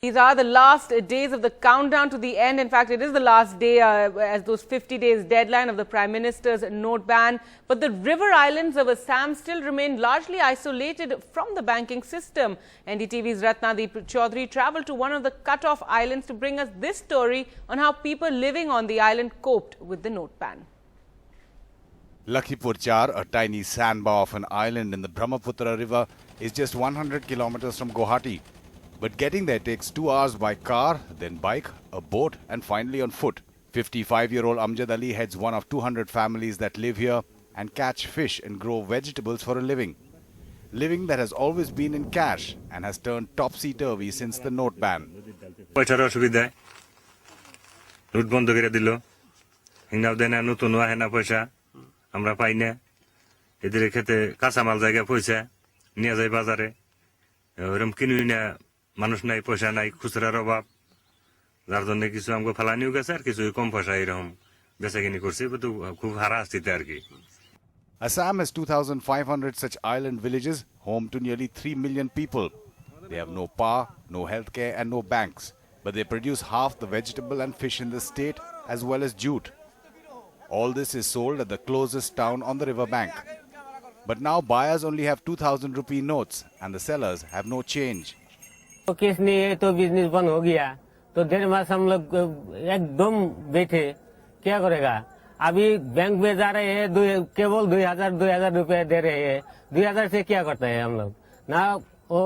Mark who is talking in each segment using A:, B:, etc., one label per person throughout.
A: These are the last days of the countdown to the end. In fact, it is the last day as those 50 days deadline of the Prime Minister's note ban. But the river islands of Assam still remain largely isolated from the banking system. NDTV's Ratnadeep Chaudhary travelled to one of the cut-off islands to bring us this story on how people living on the island coped with the note ban.
B: Lakhipur Char, a tiny sandbar of an island in the Brahmaputra river, is just 100 kilometers from Guwahati. But getting there takes 2 hours by car, then bike, a boat and finally on foot. 55-year-old Amjad Ali heads one of 200 families that live here and catch fish and grow vegetables for a living. Living that has always been in cash and has turned topsy-turvy since the note ban.
C: পয়সার অসুবিধা note বন্ধ করে দিল হিনাও দেনা নতুন হয় না পয়সা আমরা পাই না এদের খেতে কাঁচামাল জায়গা পয়সা নিয়ে যায় বাজারে ওরকম কিনুই না মানুষ নাই পয়সা নাই খুচরার অভাব যার জন্য কিছু আমাকে ফালানিও গেছে আর কিছু কম পয়সা এরকম বেচাকিনি করছে কিন্তু খুব হারাস্তিতে আর কি
B: Assam has 2,500 such island villages home to nearly 3 million people. They have no power, no healthcare and no banks. But they produce half the vegetable and fish in the state as well as jute. All this is sold at the closest town on the river bank. But now buyers only have 2,000 rupee notes and the sellers have no change.
D: तो case नहीं है तो business बंद हो गया तो 1.5 मास हम लोग एकदम बैठे क्या करेगा अभी बैंक में जा रहे हैं केवल 2,000 रुपए दे रहे हैं 2,000 से क्या करते हैं हम लोग ना वो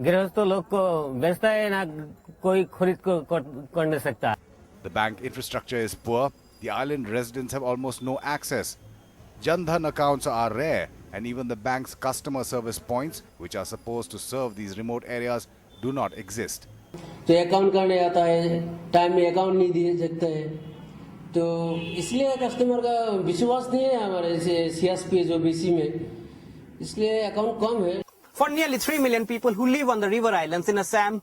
D: गृहस्थ लोग को बेचता है ना कोई खरीद कर नहीं सकता.
B: The bank infrastructure is poor. The island residents have almost no access. Jan Dhan accounts are rare and even the bank's customer service points, which are supposed to serve these remote areas, do not exist.
E: तो account करने आता है time में account नहीं दिए सकते हैं तो इसलिए कस्टमर का विश्वास नहीं है हमारे सीएसपी जो बीसी में इसलिए अकाउंट कम है.
F: For nearly 3 million people who live on the river islands in Assam,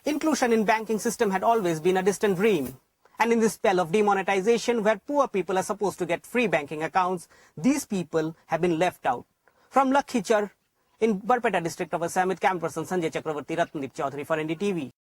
F: inclusion in banking system had always been a distant dream. And in this spell of demonetization where poor people are supposed to get free banking accounts, these people have been left out. From Lakhichar in Barpeta district of Assam with camera person Sanjay Chakravarti, Ratnadeep Chaudhary for NDTV.